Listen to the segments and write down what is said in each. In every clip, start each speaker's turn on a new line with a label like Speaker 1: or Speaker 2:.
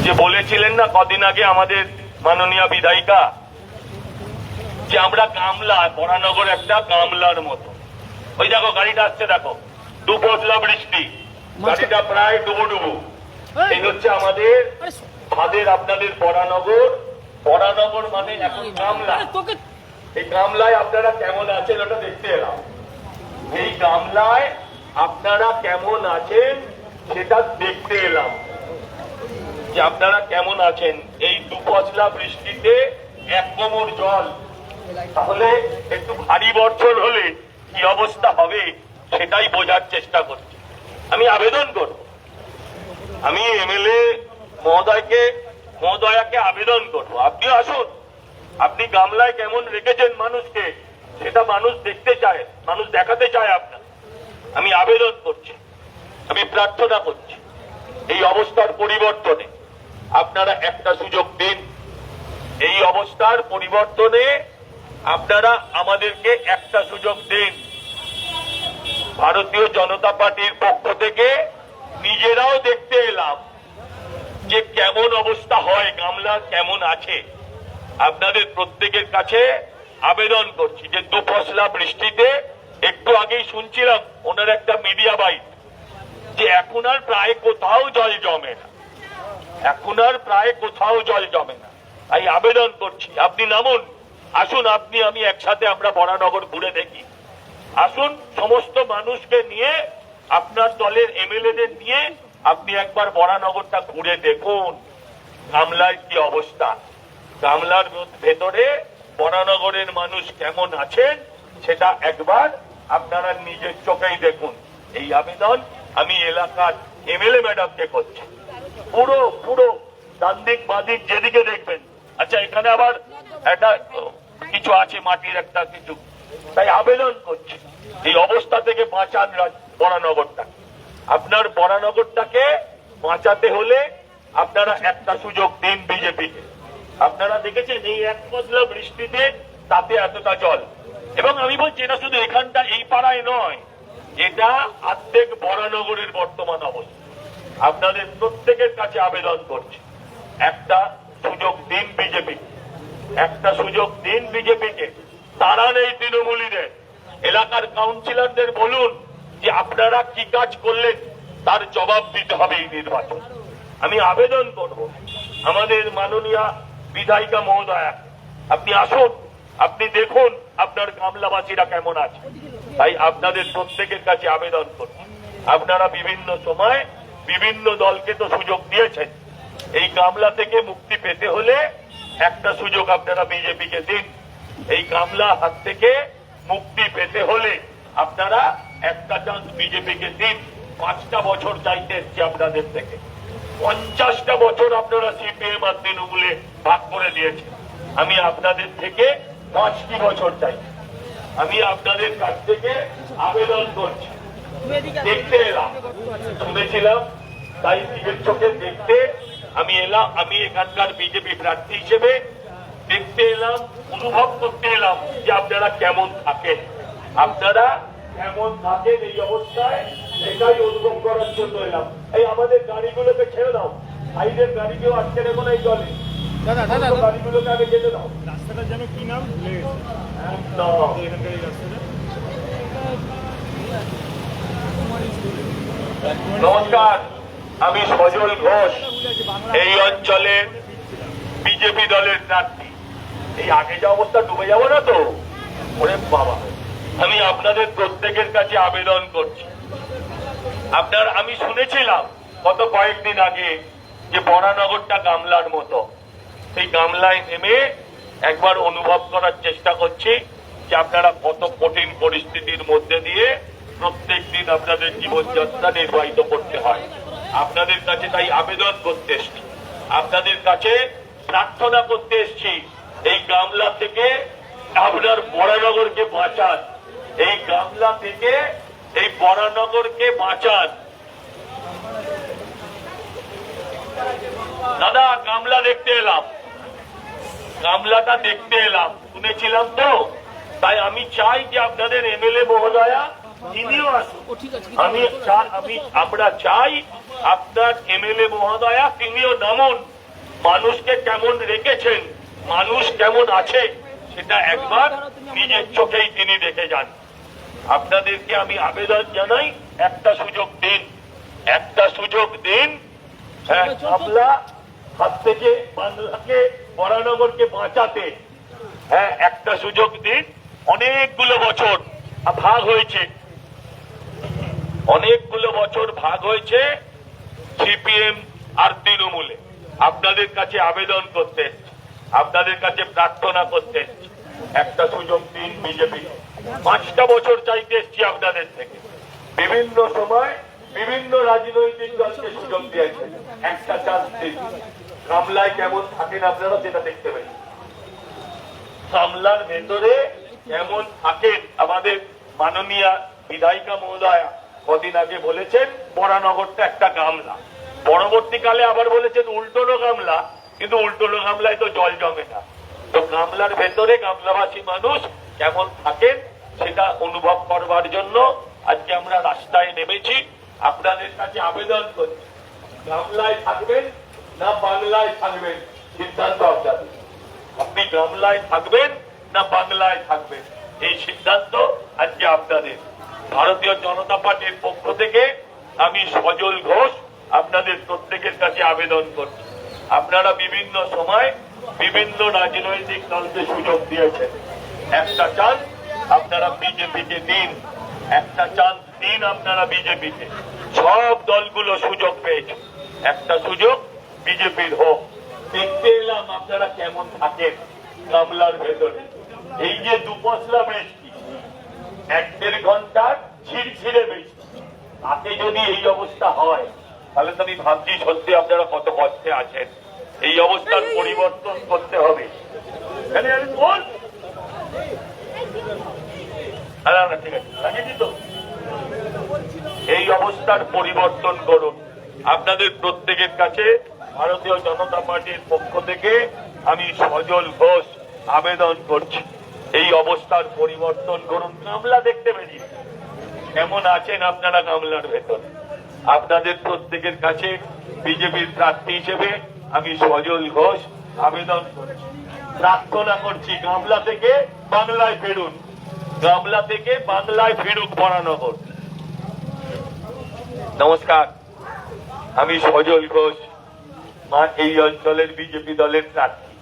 Speaker 1: যে বলেছিলেন না কদিন আগে আমাদের মাননীয় বিধায়িকা যে আমরা গামলা, বরানগর একটা গামলার মতো। ওই দেখো গাড়িটা আসছে, দেখো দুপতলা বৃষ্টি, গাড়িটা প্রায় ডুবু। এই হচ্ছে আমাদের ভাদের আপনাদের বরানগর। বরানগর মানে এখন গামলা। এই গামলায় আপনারা কেমন আছেন ওটা দেখতে এলাম। এই গামলায় আপনারা কেমন আছেন সেটা দেখতে এলাম, যে আপনারা কেমন আছেন। এই দুপতলা বৃষ্টিতে এক কোমর জল, তাহলে একটু ভারী বর্ষণ হলে কি অবস্থা হবে সেটাই বোঝার চেষ্টা করছি। আমি আবেদন করব, আমি এমএলএ মহোদয়াকে আবেদন করব, আপনি আসুন, আপনি গামলায় কেমন রেখেছেন মানুষকে সেটা মানুষ দেখতে চায়, মানুষ দেখাতে চায় আপনার। আমি আবেদন করছি, আমি প্রার্থনা করছি, এই অবস্থার পরিবর্তনে আপনারা একটা সুযোগ দিন। এই অবস্থার পরিবর্তনে আপনারা আমাদেরকে একটা সুযোগ দিন। ভারতীয় জনতা পার্টির পক্ষ থেকে নিজেরাও দেখতে এলাম যে কেমন অবস্থা হয়, গামলা কেমন আছে। আপনাদের প্রত্যেকের কাছে আবেদন করছি যে দুপশলা বৃষ্টিতে, একটু আগেই শুনছিলাম ওনার একটা মিডিয়া বাইট, যে এখন আর প্রায় কোথাও জল জমে না, এখন আর প্রায় কোথাও জল জমে না। তাই আবেদন করছি আপনি নামুন, আসুন, আপনি আমি একসাথে আমরা বরানগর ঘুরে দেখি। আসুন, সমস্ত মানুষকে নিয়ে, আপনার দলের এমএলএদের নিয়ে আপনি একবার বরানগরটা ঘুরে দেখুন গামলার কি অবস্থা, গামলার ভেতরে বরানগরের মানুষ কেমন আছেন সেটা একবার আপনারা নিজের চোখেই দেখুন। এই আবেদন আমি এলাকার এমএলএ ম্যাডামকে করছি। পুরো পুরো ডান দিক বাঁ দিক যেদিকে দেখবেন, আচ্ছা এখানে আবার একটা কিছু আছে, মাটির একটা কিছু, তাই আবেদন করছি এই অবস্থা থেকে বাঁচান বরানগরটা। আপনার বরানগরটাকে বাঁচাতে হলে আপনারা একটা সুযোগ দিন বিজেপিকে। আপনারা দেখেছেন এই এক পশলা বৃষ্টিতে তাতে এতটা জল, এবং আমি বলছি এটা শুধু এখানটা, এই পাড়ায় নয়, এটা অর্ধেক বরানগরের বর্তমান অবস্থা। আপনাদের প্রত্যেকের কাছে আবেদন করছি একটা সুযোগ দিন বিজেপি, একটা সুযোগ দিন বিজেপিকে। তারা নেই তৃণমূলীদের, এলাকার কাউন্সিলরদের বলুন যে আপনারা কি কাজ করলেন তার জবাব দিতে হবে এই নির্বাচন। আমি আবেদন করব আমাদের মাননীয় বিধায়িকা মহোদয়া, আপনি আসুন, আপনি দেখুন আপনার গামলাবাসীরা কেমন আছে। তাই আপনাদের প্রত্যেকের কাছে আবেদন করব, আপনারা বিভিন্ন সময় বিভিন্ন দলকে তো সুযোগ দিয়েছেন, এই গামলা থেকে মুক্তি পেতে হলে একটা সুযোগ আপনারা বিজেপিকে দিন। এই গামলা হাত থেকে মুক্তি পেতে হলে আপনারা একটা চান্স বিজেপিকে দিন। 5টা বছর চাইতে এসছি আপনাদের থেকে, 50টা বছর আপনারা সিপিএম আর তৃণমূলে ভাগ করে দিয়েছেন। আমি আপনাদের থেকে 5টি বছর চাই, আমি আপনাদের কাছ থেকে আবেদন করছি। দেখতে এলাম, শুনেছিলাম, তাই নিজের চোখে দেখতে আমি এলাম। আমি এখানকার বিজেপি প্রার্থী হিসেবে দেখতে এলাম, অনুভব করতে এলাম যে আপনারা কেমন থাকেন, আপনারা কেমন থাকেন এই অবস্থায়, সেটাই অনুভব করার জন্য এলাম। এই আমাদের গাড়িগুলোকে ছেড়ে দাও, সাইডের গাড়িকেও আটকে রেখো না এই জলে, গাড়িগুলোকে আগে যেতে দাও।
Speaker 2: রাস্তাটা যেন কি নাম
Speaker 1: নমস্কার, আমি সজল ঘোষ, এই অঞ্চলের বিজেপি দলের প্রার্থী। এই আগে যা অবস্থা, ডুবে যাবো না তো? ওরে বাবা, আমি আপনাদের প্রত্যেকের কাছে আবেদন করছি। আমি শুনেছিলাম গত কয়েকদিন আগে যে বরানগরটা গামলার মতো, সেই গামলায় নেমে একবার অনুভব করার চেষ্টা করছি যে আপনারা কত কঠিন পরিস্থিতির মধ্যে দিয়ে প্রত্যেক দিন আপনাদের জীবনযাত্রা নির্বাহিত করতে হয়। আপনাদের কাছে তাই আবেদন করতে এসছি, আপনাদের কাছে প্রার্থনা করতে এসছি, এই গামলা থেকে আপনার বরানগরকে বাঁচান, এই গামলা থেকে এই বরানগরকে বাঁচান। দাদা, গামলা দেখতে এলাম, গামলাটা দেখতে এলাম, শুনেছিলাম তো, তাই আমি চাই যে আপনাদের এমএলএ মহোদয়া তিনিও আসুন। আমরা চাই আপনার এমএলএ মহোদয়া তিনিও নামুন, মানুষকে কেমন রেখেছেন, মানুষ কেমন আছে, সেটা একবার নিজের চোখেই তিনি দেখে যান। আপনাদেরকে আমি আবেদন জানাই, একটা সুযোগ দিন, একটা সুযোগ দিন। হ্যাঁ, কামলা হাত থেকে বাংলাকে, বরানগরকে বাঁচাতে হ্যাঁ একটা সুযোগ দিন। অনেকগুলো বছর ভাগ হয়েছে, অনেকগুলো বছর ভাগ হয়েছে সিপিএম আর তৃণমূলে। আপনাদের কাছে আবেদন করতে এসেছি, আপনাদের কাছে প্রার্থনা করতে এসেছি, একটা সুযোগ দিন বিজেপি। 5টা বছর চাইতে এসেছি আপনাদের থেকে। বিভিন্ন সময় বিভিন্ন রাজনৈতিক দলকে সুযোগ দিয়েছে, একটা চান্স দিন। কামলায় কেমন থাকেন আপনারা সেটা দেখতে পাই। কামলার ভেতরে কেমন থাকেন আমাদের মাননীয় বিধায়িকা মহোদয়া কদিন আগে বলেছেন বরানগরটা একটা গামলা, পরবর্তীকালে আবার বলেছেন উল্টোনো গামলা, কিন্তু উল্টোনো গামলায় তো জল জমে না। তো গামলার ভেতরে গামলাবাসী মানুষ কেমন থাকেন সেটা অনুভব করবার জন্য আজকে আমরা রাস্তায় নেমেছি। আপনাদের কাছে আবেদন করি, গামলায় থাকবেন না বাংলায় থাকবেন, সিদ্ধান্ত আপনাদের। আপনি গামলায় থাকবেন না বাংলায় থাকবেন, এই সিদ্ধান্ত আজকে আপনাদের। ভারতীয় জনতা পার্টির পক্ষ থেকে আমি সজল ঘোষ আপনাদের প্রত্যেকের কাছে আবেদন করছি। আপনারা বিভিন্ন সময় বিভিন্ন রাজনৈতিক দলকে সুযোগ দিয়েছেন, একটা চান্স আপনারা বিজেপিকে দিন, একটা চান্স দিন আপনারা বিজেপিকে। সব দলগুলো সুযোগ পেয়েছে, একটা সুযোগ বিজেপির হোক। দেখতে এলাম আপনারা কেমন থাকেন গামলার ভেতরে। এই যে দুপশলা বৃষ্টি, 1-1.5 ঘন্টার ঝিরঝিরে বৃষ্টি, তাতে যদি এই অবস্থা হয় তাহলে তো আমি ভাবছি সত্যি আপনারা কত কষ্টে আছেন। এই অবস্থার পরিবর্তন করতে হবে। ঠিক আছে, লাগিয়েছি তো। এই অবস্থার পরিবর্তন করুন। আপনাদের প্রত্যেকের কাছে ভারতীয় জনতা পার্টির পক্ষ থেকে আমি সজল ঘোষ আবেদন করছি, এই অবস্থার পরিবর্তন করুন। গামলা দেখতে বেরিয়ে কেমন আছেন আপনারা গামলার ভেতর। আপনাদের প্রত্যেকের কাছে বিজেপির প্রার্থী হিসেবে আমি সজল ঘোষ আবেদন করছি, প্রার্থনা করছি, গামলা থেকে বাংলায় ফেরুন, গামলা থেকে বাংলায় ফিরুক বরানগর। নমস্কার, আমি সজল ঘোষ, এই অঞ্চলের বিজেপি দলের প্রার্থী।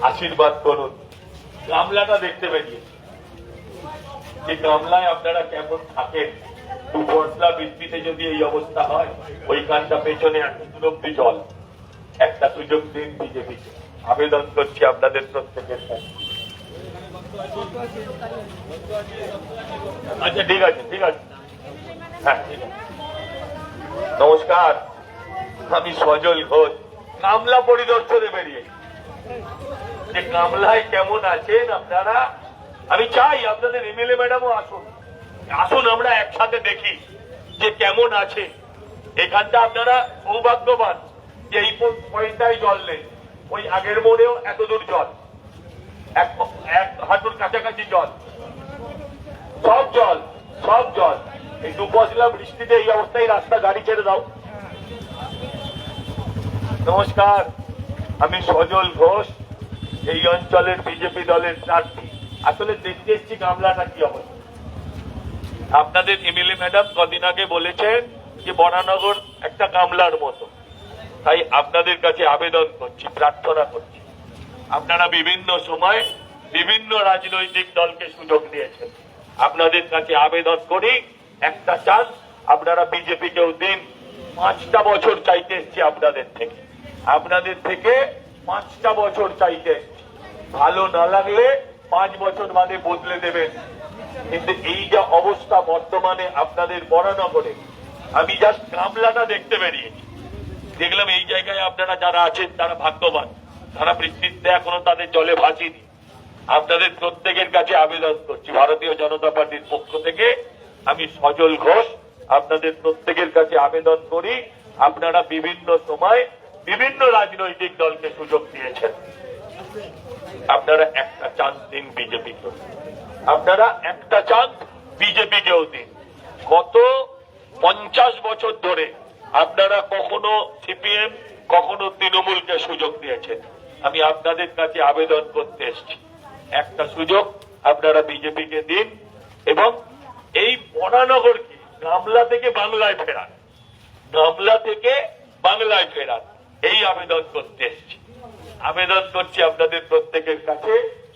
Speaker 1: আশীর্বাদ করুন। গামলাটা দেখতে বেরিয়ে, এই গামলায় আপনারা কেমন থাকেন। দুপশলা বৃষ্টিতে যদি এই অবস্থা হয়, ওইখানটা পেছনে অব্দি জল। একটা সুযোগ দিন বিজেপিকে, আবেদন করছি আপনাদের প্রত্যেকের কাছে। আচ্ছা ঠিক আছে, ঠিক আছে, হ্যাঁ ঠিক আছে। নমস্কার, আমি সজল ঘোষ, কামলা পরিদর্শনে বেরিয়ে। যে কামলায় কেমন আছেন আপনারা, আমি চাই আপনাদের এমএলএ ম্যাডামও আসুন, আসুন আমরা একসাথে দেখি যে কেমন আছে। এখানটা আপনারা সৌভাগ্যবান যে এই পয়েন্টটায় জল নেই, ওই আগের মোড়েও এত দূর জল, এক হাঁটুর কাছাকাছি জল, সব জল, সব জল। এই দুপশলা বৃষ্টিতে এই অবস্থায় রাস্তা গাড়ি ছেড়ে দাও। নমস্কার, আমি সজল ঘোষ, এই অঞ্চলের বিজেপি দলের প্রার্থী। আসলে দেখতে এসছি গামলাটা কি অবস্থা। আপনাদের এমএলএ ম্যাডাম কদিন আগে বলেছেন যে বরানগর একটা গামলার মতো, তাই আপনাদের কাছে আবেদন করছি, প্রার্থনা করছি। আপনারা বিভিন্ন সময় বিভিন্ন রাজনৈতিক দলকে সুযোগ দিয়েছেন, আপনাদের কাছে আবেদন করি, একটা চান্স আপনারা বিজেপিকেও দিন। 5টা বছর চাইতে এসছি আপনাদের থেকে, আপনাদের থেকে 5টা বছর চাইতে এসছি। ভালো না লাগলে 5 বছর বাদে বদলে দেবেন, কিন্তু এই যা অবস্থা বর্তমানে আপনাদের বরানগরে, আমি জাস্ট গামলাটা দেখতে বেরিয়েছি, দেখলাম এই জায়গায় আপনারা যারা আছেন তারা ভাগ্যবান, তারা বৃষ্টিতে এখনো তাদের জলে ভাসিনি। আপনাদের প্রত্যেকের কাছে আবেদন করছি, ভারতীয় জনতা পার্টির পক্ষ থেকে আমি সজল ঘোষ আপনাদের প্রত্যেকের কাছে আবেদন করি। আপনারা বিভিন্ন সময় বিভিন্ন রাজনৈতিক দলকে সুযোগ দিয়েছেন, আপনারা একটা চান্স দিন বিজেপিকে, আপনারা একটা চান্স বিজেপিকেও দিন। গত 50 বছর ধরে আপনারা কখনো সিপিএম কখনো তৃণমূলকে সুযোগ দিয়েছেন। আমি আপনাদের কাছে আবেদন করতে এসেছি, একটা সুযোগ আপনারা বিজেপিকে দিন এবং এই বরানগরকে গামলা থেকে বাংলায় ফেরান, গামলা থেকে বাংলায় ফেরান, এই আবেদন করতে এসেছি। আবেদন করছি আপনাদের প্রত্যেকের কাছে,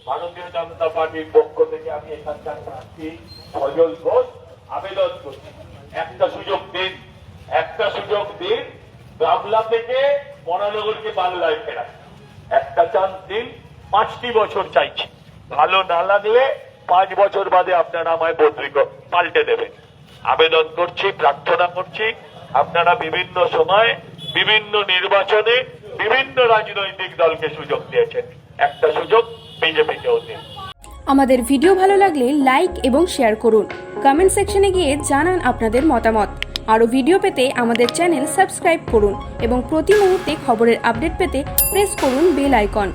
Speaker 1: ভারতীয় জনতা পার্টির পক্ষ থেকে আমি এখানকার প্রার্থী সজল ঘোষ আবেদন করছি, একটা সুযোগ দিন, একটা সুযোগ দিন, গামলা থেকে বরানগরকে বাংলায় ফেরান, একটা চান্স দিন। 5টি বছর চাইছি, ভালো না লাগলে 5 বছর বাদে আপনারা আমায় পাল্টে দেবেন। আবেদন করছি, প্রার্থনা করছি, আপনারা বিভিন্ন সময় বিভিন্ন নির্বাচনে বিভিন্ন রাজনৈতিক দলকে সুযোগ দিয়েছেন, একটা সুযোগ বিজেপিকেও দিন।
Speaker 2: আমাদের ভিডিও ভালো লাগলে লাইক এবং শেয়ার করুন, কমেন্ট সেকশনে গিয়ে জানান আপনাদের মতামত। আরও ভিডিও পেতে আমাদের চ্যানেল সাবস্ক্রাইব করুন এবং প্রতি মুহূর্তে খবরের আপডেট পেতে প্রেস করুন বেল আইকন।